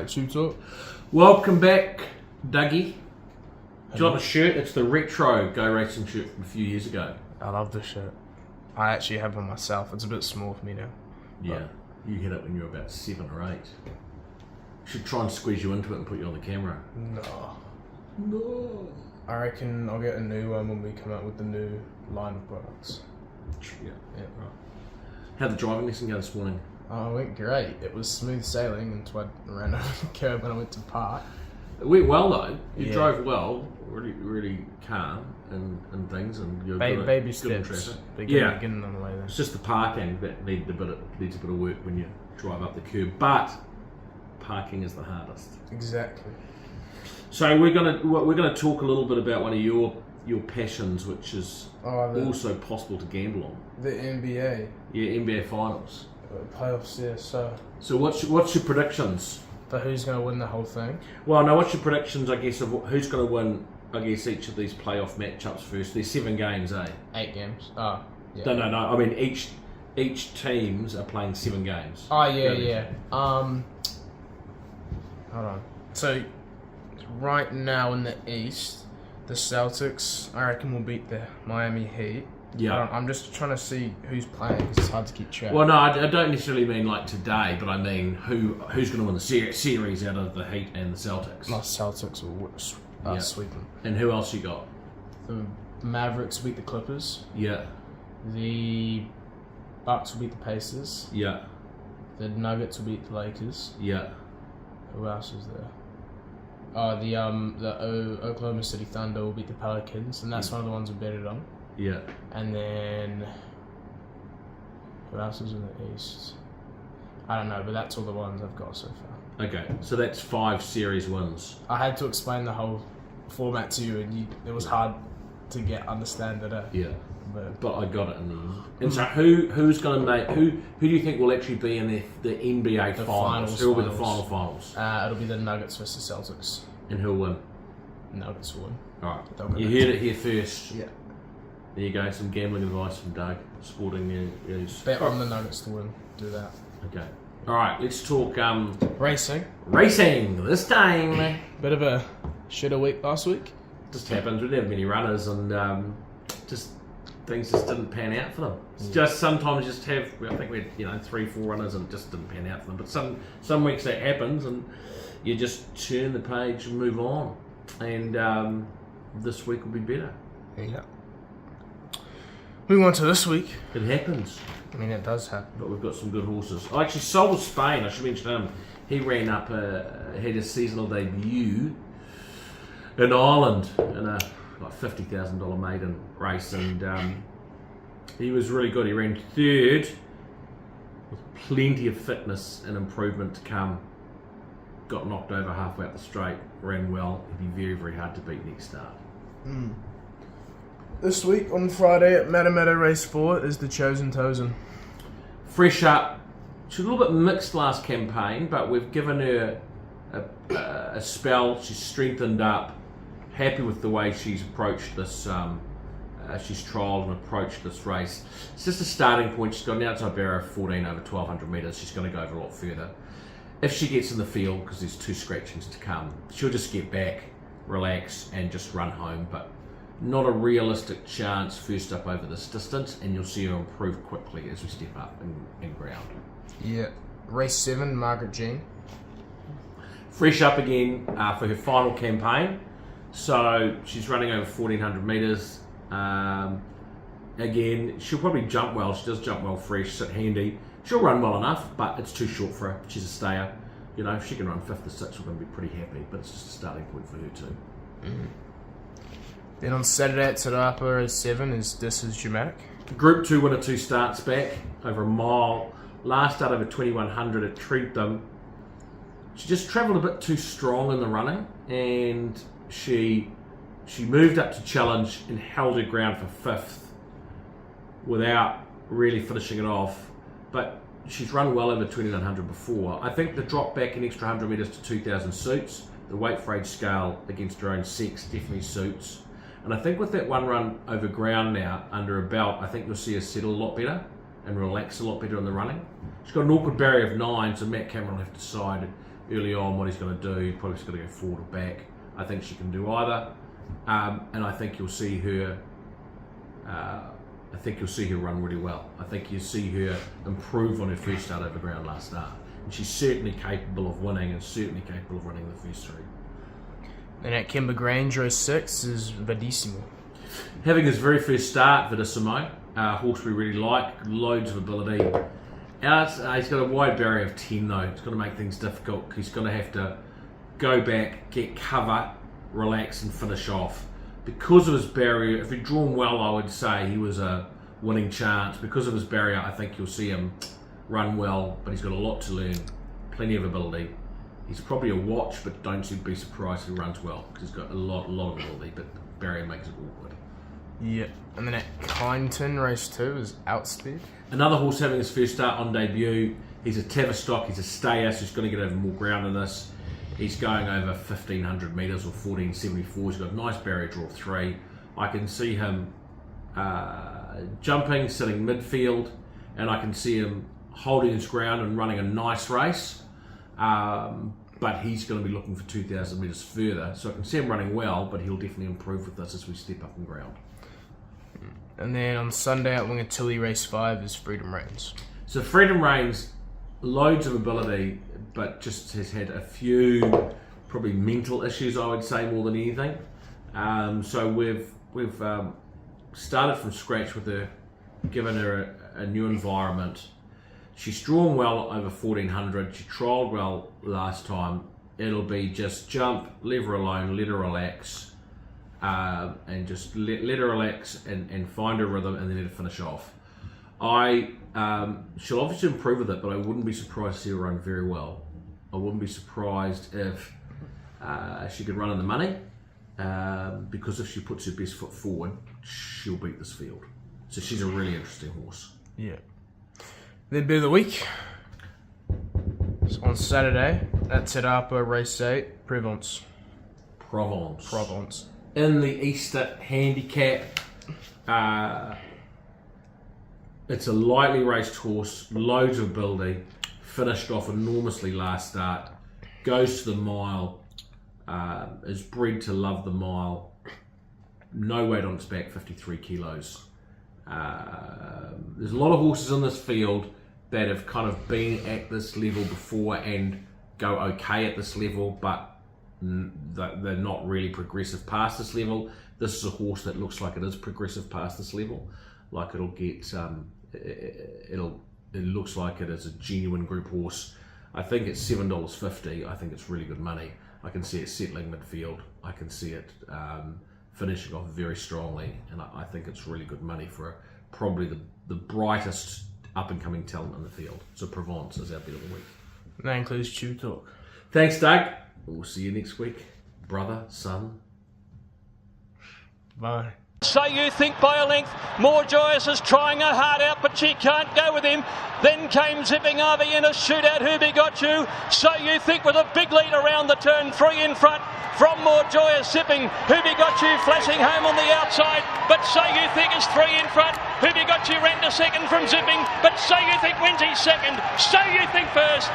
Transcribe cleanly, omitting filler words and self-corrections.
back to TubeTalk. Welcome back, Dougie. Do you like the shirt? It's the retro Go Racing shirt from a few years ago. I love this shirt. I actually have one myself. It's a bit small for me now. Yeah, you hit it when you were about 7 or 8. Should try and squeeze you into it and put you on the camera. No. I reckon I'll get a new one when we come out with the new line of products. Yeah. Right. How'd the driving lesson go this morning? Oh, it went great. It was smooth sailing until I ran over the curb when I went to park. It went well though. You drove well, really calm and things, and you're good baby at steps. traffic. Getting on the way there. It's just the parking that needs a bit of work when you drive up the curb, but parking is the hardest. Exactly. So we're gonna talk a little bit about one of your passions, which is also possible to gamble on. The NBA. Yeah, NBA finals. Playoffs, yeah. So what's your predictions? For who's going to win the whole thing? Well, no, what's your predictions, I guess, of who's going to win, I guess, each of these playoff matchups first? There's 7 games, eh? 8 games. Oh, yeah. No. I mean, each teams are playing 7 games. Oh, yeah. Hold on. So, right now in the East, the Celtics, I reckon, will beat the Miami Heat. Yeah. I'm just trying to see who's playing because it's hard to keep track. Well, no, I don't necessarily mean like today, but I mean who's going to win the series out of the Heat and the Celtics. My Celtics will sweep them. And who else you got? The Mavericks will beat the Clippers. Yeah. The Bucks will beat the Pacers. Yeah. The Nuggets will beat the Lakers. Yeah. Who else is there? The Oklahoma City Thunder will beat the Pelicans, and that's one of the ones we betted on. Yeah. And then who else is in the East? I don't know, but that's all the ones I've got so far. Okay, so that's 5 series wins. I had to explain the whole format to you, and it was hard to understand it. Yeah. But I got it in the end. And so who's going to make who do you think will actually be in the NBA finals? Who will be the finals? It'll be the Nuggets versus Celtics. And who'll win? Nuggets will win. All right. You heard it here first. Yeah. There you go. Some gambling advice from Doug. Sporting news. Bet on the Nuggets to win. Do that. Okay. All right. Let's talk racing. Racing this time. Bit of a shitter week last week. Just happens. We didn't have many runners, and things just didn't pan out for them. It's just sometimes I think we had 3-4 runners and it just didn't pan out for them. But some weeks that happens and you just turn the page and move on. And this week will be better. Yeah. Moving on to this week. It happens. I mean, it does happen. But we've got some good horses. Oh, actually, Sol Spain, I should mention him. He ran up, had his seasonal debut in Ireland in a $50,000 maiden race, and he was really good. He ran 3rd with plenty of fitness and improvement to come. Got knocked over halfway up the straight, ran well. He'd be very, very hard to beat next start. This week on Friday at Matamata Race 4 is the Chosen Tozen. Fresh up. She was a little bit mixed last campaign, but we've given her a spell. She's strengthened up. Happy with the way she's approached this. She's trialled and approached this race. It's just a starting point. She's got an outside barrier of 14 over 1,200 metres. She's going to go over a lot further. If she gets in the field, because there's 2 scratchings to come, she'll just get back, relax, and just run home. But not a realistic chance first up over this distance, and you'll see her improve quickly as we step up in ground. Yeah. Race 7, Margaret Jean. Fresh up again for her final campaign. So she's running over 1,400 metres. Again, she'll probably jump well. She does jump well fresh, sit handy. She'll run well enough, but it's too short for her. She's a stayer. If she can run 5th or 6th, we're going to be pretty happy. But it's just a starting point for her too. Then on Saturday at Te Rapa Race 7 is This Is Dramatic. Group 2 winner 2 starts back over a mile. Last start over 2,100 at Treatham. She just travelled a bit too strong in the running, and she moved up to challenge and held her ground for 5th without really finishing it off. But she's run well over 2,900 before. I think the drop back an extra 100 metres to 2,000 suits. The weight for age scale against her own sex definitely suits. And I think with that one run over ground now under a belt, I think you'll see her settle a lot better and relax a lot better in the running. She's got an awkward barrier of 9, so Matt Cameron will have to decide early on what he's going to do. Probably just going to go forward or back. I think she can do either, and I think you'll see her. I think you'll see her run really well. I think you'll see her improve on her first start over ground last start. And she's certainly capable of winning and certainly capable of running the first 3. And at Kimber Grange, race 6 is Vadissimo. Having his very first start, Vadissimo, horse we really like, loads of ability. He's got a wide barrier of 10 though. It's going to make things difficult. He's going to have to go back, get cover, relax and finish off. Because of his barrier, if he'd drawn well, I would say he was a winning chance. Because of his barrier, I think you'll see him run well, but he's got a lot to learn, plenty of ability. He's probably a watch, but don't be surprised if he runs well, because he's got a lot of ability, but the barrier makes it awkward. Yeah, and then at Kyneton, race 2 is Outspeed. Another horse having his first start on debut. He's a Tavistock, he's a stayer, so he's going to get over more ground in this. He's going over 1,500 metres or 1,474. He's got a nice barrier draw of 3. I can see him jumping, sitting midfield, and I can see him holding his ground and running a nice race. But he's going to be looking for 2,000 metres further. So I can see him running well, but he'll definitely improve with this as we step up in ground. And then on Sunday at Wingatilly, race 5 is Freedom Reigns. So Freedom Reigns, loads of ability, but just has had a few probably mental issues, I would say, more than anything. So we've started from scratch with her, given her a new environment. She's drawn well over 1,400. She trialled well last time. It'll be just jump, leave her alone, let her relax, and just let her relax and find her rhythm, and then let her finish off. She'll obviously improve with it, but I wouldn't be surprised to see her run very well. I wouldn't be surprised if she could run in the money, because if she puts her best foot forward, she'll beat this field. So she's a really interesting horse. Yeah. Then bit of the week. So on Saturday, at Te Rapa, race 8, Provence. In the Easter handicap, it's a lightly raced horse, loads of ability, finished off enormously last start, goes to the mile, is bred to love the mile, no weight on its back, 53 kilos. There's a lot of horses in this field that have kind of been at this level before and go okay at this level, but they're not really progressive past this level. This is a horse that looks like it is progressive past this level. Like it'll get, it looks like it is a genuine group horse. I think it's $7.50. I think it's really good money. I can see it settling midfield. I can see it finishing off very strongly, and I think it's really good money for probably the brightest up-and-coming talent in the field. So Provence is our bet of the week. And that includes TubeTalk. Thanks, Doug. We'll see you next week. Brother, son. Bye. So you think by a length, More Joyous is trying her heart out, but she can't go with him. Then came zipping over in a shootout, Who Be Got You. So you think with a big lead around the turn, 3 in front from More Joyous zipping, Who Be Got You flashing home on the outside, but So You Think is 3 in front. Who Be Got You ran to second from zipping, but So You Think wins his second. So You Think first.